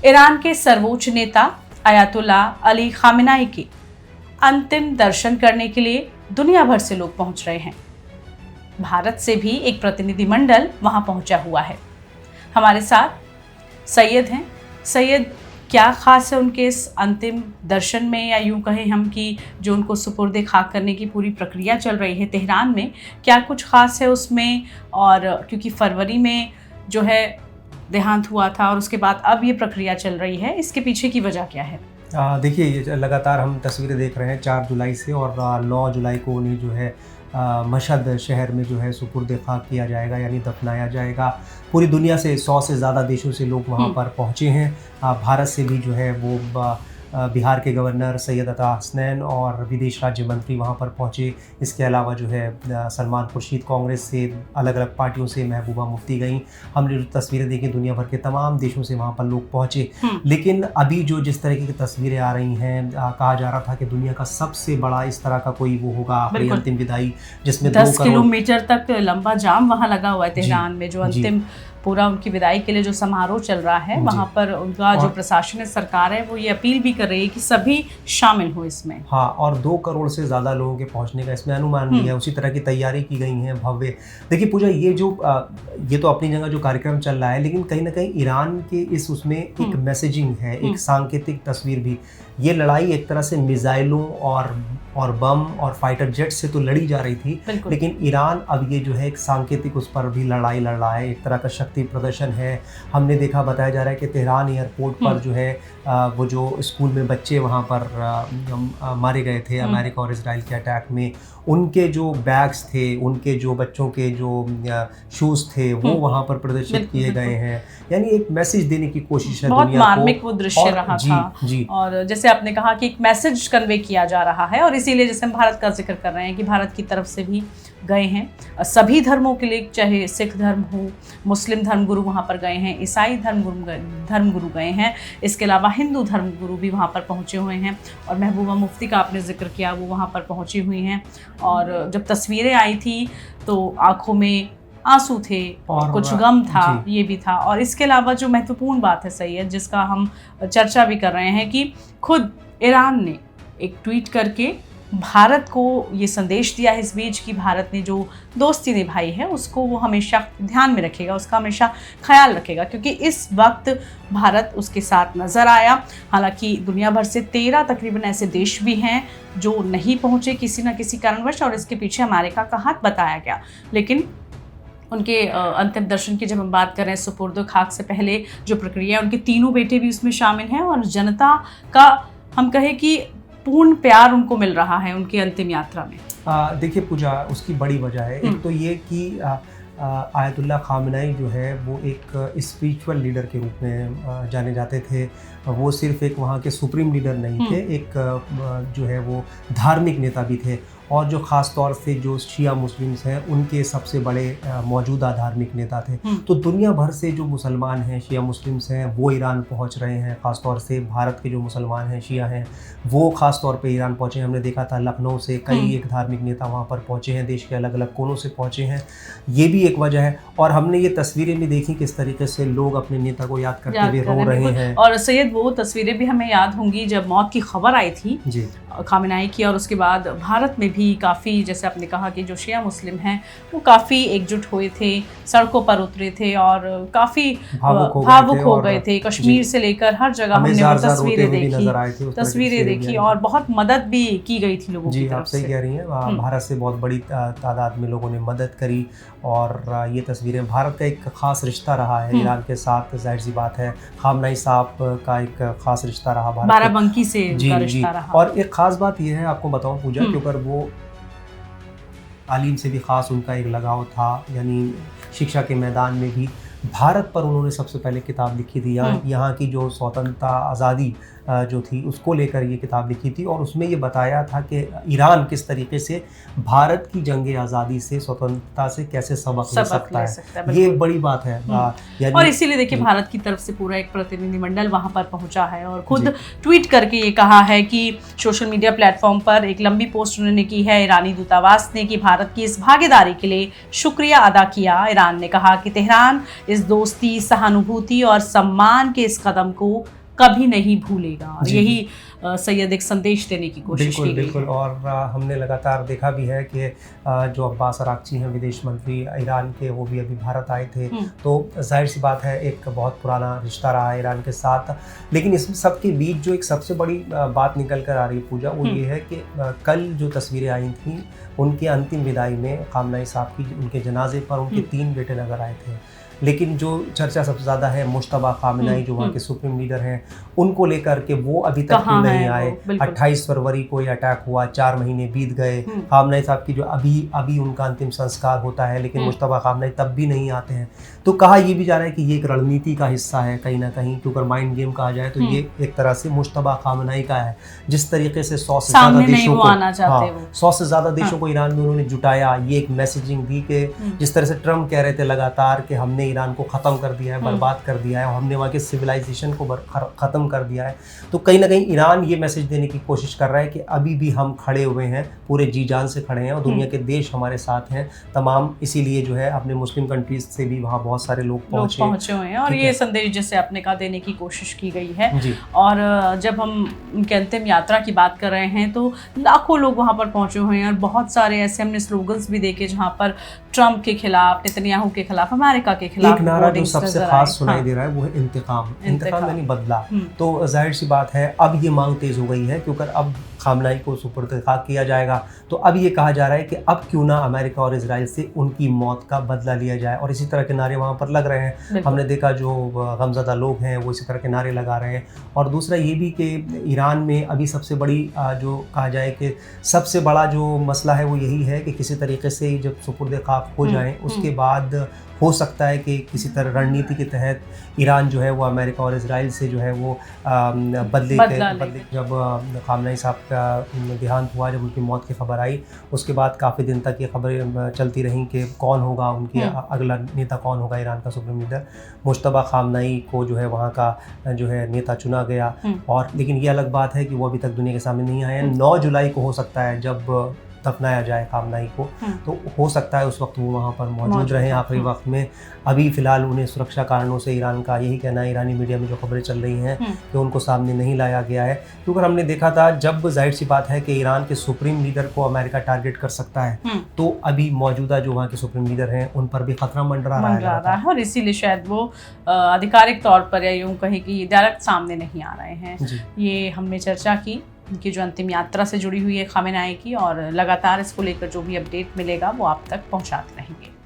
Iran के सर्वोच्च नेता अयातुल्ला अली खामेनेई के अंतिम दर्शन करने के लिए दुनिया भर से लोग पहुंच रहे हैं। भारत से भी एक प्रतिनिधिमंडल वहां पहुंचा हुआ है। हमारे साथ सैयद हैं। सैयद, क्या खास है उनके इस अंतिम दर्शन में, या यूं कहें हम कि जो उनको सुपुर्द खाक करने की पूरी प्रक्रिया चल रही है तेहरान में, क्या कुछ खास है उसमें? और क्योंकि फरवरी में जो है देहांत हुआ था और उसके बाद अब ये प्रक्रिया चल रही है, इसके पीछे की वजह क्या है? देखिए, लगातार हम तस्वीरें देख रहे हैं 4 जुलाई से, और 9 जुलाई को उन्हें जो है मशहद शहर में जो है सुपुर्द खाक किया जाएगा, यानी दफनाया जाएगा। पूरी दुनिया से 100 से ज़्यादा देशों से लोग वहाँ पर पहुँचे हैं। भारत से भी जो है वो बिहार के गवर्नर सैयद अता हसनैन और विदेश राज्य मंत्री वहाँ पर पहुँचे। इसके अलावा जो है सलमान खुर्शीद, कांग्रेस से अलग अलग पार्टियों से महबूबा मुफ्ती गई। हमने जो तस्वीरें देखी, दुनिया भर के तमाम देशों से वहाँ पर लोग पहुँचे। लेकिन अभी जो जिस तरीके की तस्वीरें आ रही हैं, कहा जा रहा था कि दुनिया का सबसे बड़ा इस तरह का कोई वो होगा आखिरी अंतिम विदाई, जिसमें 10 किलोमीटर तक लंबा जाम वहाँ लगा हुआ है तेहरान में, जो अंतिम पूरा उनकी विदाई के लिए जो समारोह चल रहा है वहाँ पर उनका जो प्रशासन सरकार है वो ये अपील भी कर रही है कि सभी शामिल हो इसमें। हाँ, और 2 करोड़ से ज़्यादा लोगों के पहुँचने का इसमें अनुमान भी है। उसी तरह की तैयारी की गई है भव्य। देखिए पूजा, ये तो अपनी जगह जो कार्यक्रम चल रहा है, लेकिन कहीं ना कहीं ईरान के इस उसमें एक मैसेजिंग है, एक सांकेतिक तस्वीर भी। ये लड़ाई एक तरह से मिसाइलों और बम और फाइटर जेट से तो लड़ी जा रही थी, लेकिन ईरान अब ये जो है एक सांकेतिक उस पर भी लड़ाई लड़ रहा है, एक तरह का शक्ति प्रदर्शन है। हमने देखा, बताया जा रहा है कि तेहरान एयरपोर्ट पर जो है वो जो स्कूल में बच्चे वहाँ पर मारे गए थे अमेरिका और इजराइल के अटैक में, उनके जो बैग्स थे, उनके जो बच्चों के जो शूज़ थे वो वहाँ पर प्रदर्शित किए गए हैं। यानी एक मैसेज देने की कोशिश है दुनिया को। बहुत मार्मिक वो दृश्य रहा था। और जैसे आपने कहा कि एक मैसेज कन्वे किया जा रहा है, और इसीलिए जैसे हम भारत का जिक्र कर रहे हैं कि भारत की तरफ से भी गए हैं सभी धर्मों के लिए, चाहे सिख धर्म हो, मुस्लिम धर्मगुरु वहाँ पर गए हैं, ईसाई धर्मगुरु गए हैं, इसके अलावा हिंदू धर्मगुरु भी वहाँ पर पहुँचे हुए हैं। और महबूबा मुफ्ती का आपने जिक्र किया, वो वहाँ पर पहुँची हुई हैं। और जब तस्वीरें आई थी तो आंखों में आंसू थे और कुछ गम था, ये भी था। और इसके अलावा जो महत्वपूर्ण बात है सैयद, जिसका हम चर्चा भी कर रहे हैं, कि खुद ईरान ने एक ट्वीट करके भारत को ये संदेश दिया है इस बीच कि भारत ने जो दोस्ती निभाई है उसको वो हमेशा ध्यान में रखेगा, उसका हमेशा ख्याल रखेगा, क्योंकि इस वक्त भारत उसके साथ नज़र आया। हालांकि दुनिया भर से 13 तकरीबन ऐसे देश भी हैं जो नहीं पहुँचे किसी न किसी कारणवश, और इसके पीछे अमेरिका का हाथ बताया गया। लेकिन उनके अंतिम दर्शन की जब हम बात कर रहे हैं, सुपुर्द खाक से पहले जो प्रक्रिया है, उनके तीनों बेटे भी उसमें शामिल हैं, और जनता का हम कहें कि पूर्ण प्यार उनको मिल रहा है उनकी अंतिम यात्रा में। देखिए पूजा, उसकी बड़ी वजह है। एक तो ये कि आयतुल्ला खामेनेई जो है वो एक स्पिरिचुअल लीडर के रूप में जाने जाते थे। वो सिर्फ एक वहाँ के सुप्रीम लीडर नहीं थे, एक जो है वो धार्मिक नेता भी थे, और जो ख़ास तौर से जो शिया मुस्लिम्स हैं उनके सबसे बड़े मौजूदा धार्मिक नेता थे। तो दुनिया भर से जो मुसलमान हैं, शिया मुस्लिम्स हैं, वो ईरान पहुंच रहे हैं। ख़ास तौर से भारत के जो मुसलमान हैं, शिया हैं, वो ख़ास तौर पे ईरान पहुंचे। हमने देखा था लखनऊ से कई एक धार्मिक नेता वहां पर पहुंचे हैं, देश के अलग अलग कोनों से पहुंचे हैं। ये भी एक वजह है। और हमने ये तस्वीरें भी देखी किस तरीके से लोग अपने नेता को याद करते हुए रो रहे हैं। और सैयद, वो तस्वीरें भी हमें याद होंगी जब मौत की खबर आई थी खामेनेई की, और उसके बाद भारत में भी काफ़ी, जैसे आपने कहा कि जो शिया मुस्लिम हैं वो काफ़ी एकजुट हुए थे, सड़कों पर उतरे थे और काफ़ी भावुक हो गए थे। कश्मीर से लेकर हर जगह हमने वो तस्वीरें देखी और बहुत मदद भी की गई थी लोगों की तरफ से। आप सही कह रही हैं, भारत से बहुत बड़ी तादाद में लोगों ने मदद करी। और ये तस्वीरें, भारत का एक ख़ास रिश्ता रहा है ईरान के साथ, जाहिर सी बात है। खामेनेई साहब का एक ख़ास रिश्ता रहा भारत, बाराबंकी से का रिश्ता रहा। और एक ख़ास बात यह है, आपको बताऊं पूजा, के ऊपर वो तालीम से भी ख़ास उनका एक लगाव था, यानी शिक्षा के मैदान में भी भारत पर उन्होंने सबसे पहले किताब लिखी थी। यहाँ की जो स्वतंत्रता आज़ादी जो थी उसको लेकर ये किताब लिखी थी, और उसमें ये बताया था कि ईरान किस तरीके से भारत की जंग आज़ादी से, स्वतंत्रता से कैसे सबक ले सकता है। ये बड़ी बात है। और इसीलिए देखिए, भारत की तरफ से पूरा एक प्रतिनिधिमंडल वहाँ पर पहुँचा है और खुद ट्वीट करके ये कहा है कि सोशल मीडिया प्लेटफॉर्म पर एक लंबी पोस्ट उन्होंने की है ईरानी दूतावास ने, कि भारत की इस भागीदारी के लिए शुक्रिया अदा किया। ईरान ने कहा कि तेहरान इस दोस्ती, सहानुभूति और सम्मान के इस कदम को कभी नहीं भूलेगा। जी। यही सैयद एक संदेश देने की कोशिश की गई बिल्कुल। और हमने लगातार देखा भी है कि जो अब्बास अराक्ची हैं विदेश मंत्री ईरान के, वो भी अभी भारत आए थे। तो जाहिर सी बात है एक बहुत पुराना रिश्ता रहा है ईरान के साथ। लेकिन इस सब के बीच जो एक सबसे बड़ी बात निकल कर आ रही है पूजा, वो ये है कि कल जो तस्वीरें आई थी उनकी अंतिम विदाई में खामनेई साहब की, उनके जनाजे पर उनके 3 बेटे नजर आए थे। लेकिन जो चर्चा सबसे ज़्यादा है मुश्तबा खामनेई जो वहाँ के सुप्रीम लीडर हैं, उनको लेकर के वो अभी तक क्यों नहीं आए। 28 फरवरी को ये अटैक हुआ, 4 महीने बीत गए। खामनेई साहब की जो अभी उनका अंतिम संस्कार होता है, लेकिन मुश्तबा खामनेई तब भी नहीं आते हैं। तो कहा ये भी जा रहा है कि ये एक रणनीति का हिस्सा है कहीं ना कहीं, क्योंकि माइंड गेम कहा जाए तो ये एक तरह से मुश्तबा खामनेई का है। जिस तरीके से 100 से ज़्यादा देशों को 100 से ज़्यादा देशों को ईरान में उन्होंने जुटाया, ये एक मैसेजिंग दी कि जिस तरह से ट्रम्प कह रहे थे लगातार कि हमने ईरान को ख़त्म कर दिया है, बर्बाद कर दिया है, और हमने वहाँ के सिविलाइजेशन को ख़त्म कर दिया है। तो कहीं ना कहीं ईरान ये मैसेज देने की कोशिश कर रहा है कि अभी भी हम खड़े हुए हैं, पूरे जी जान से खड़े हैं, और दुनिया के देश हमारे साथ हैं तमाम। इसीलिए जो है अपने मुस्लिम कंट्रीज से भी वहाँ बहुत सारे लोग पहुँचे हुए हैं, और ये संदेश जैसे आपने कहा देने की कोशिश की गई है। और जब हम उनके अंतिम यात्रा की बात कर रहे हैं तो लाखों लोग वहाँ पर पहुँचे हुए हैं, और बहुत सारे ऐसे हमने स्लोगन्स भी देखे जहाँ पर ट्रम्प के खिलाफ, नेतन्याहू के खिलाफ, अमेरिका के खिलाफ एक नारा जो सबसे खास सुनाई दे रहा है वो है इंतकाम यानी बदला। तो जाहिर सी बात है अब ये मांग तेज हो गई है, क्योंकि अब खामनेई को सुपुर्द खाक किया जाएगा। तो अब ये कहा जा रहा है कि अब क्यों ना अमेरिका और इजराइल से उनकी मौत का बदला लिया जाए, और इसी तरह के नारे वहाँ पर लग रहे हैं। हमने देखा जो गमज़दा लोग हैं वो इसी तरह के नारे लगा रहे हैं। और दूसरा ये भी कि ईरान में अभी सबसे बड़ी जो कहा जाए कि सबसे बड़ा जो मसला है वो यही है कि किसी तरीके से जब सुपुर्द खाक हो जाएं उसके बाद हो सकता है कि किसी तरह रणनीति के तहत ईरान जो है वो अमेरिका और इजराइल से जो है वो बदले जब खामनेई साहब का देहांत हुआ, जब उनकी मौत की खबर आई, उसके बाद काफ़ी दिन तक ये खबरें चलती रहीं कि कौन होगा उनके अगला नेता, कौन होगा ईरान का सुप्रीम लीडर। मुश्तबा खामनेई को जो है वहाँ का जो है नेता चुना गया, और लेकिन ये अलग बात है कि वो अभी तक दुनिया के सामने नहीं आए हैं। 9 जुलाई को हो सकता है जब दफनाया जाए खामनेई को, तो हो सकता है उस वक्त वो वहाँ पर मौजूद रहे आखिरी वक्त में। अभी फ़िलहाल उन्हें सुरक्षा कारणों से ईरान का यही कहना है, ईरानी मीडिया में जो खबरें चल रही हैं कि उनको सामने नहीं लाया गया है, क्योंकि हमने देखा था जब जाहिर सी बात है कि ईरान के सुप्रीम लीडर को अमेरिका टारगेट कर सकता है, तो अभी मौजूदा जो वहाँ के सुप्रीम लीडर हैं उन पर भी खतरा मंडरा रहा है, और इसीलिए शायद वो आधिकारिक तौर पर या यूँ कहें कि डायरेक्ट सामने नहीं आ रहे हैं। ये हमने चर्चा की उनकी जो अंतिम यात्रा से जुड़ी हुई है खामेनेई की, और लगातार इसको लेकर जो भी अपडेट मिलेगा वो आप तक पहुंचाते रहेंगे।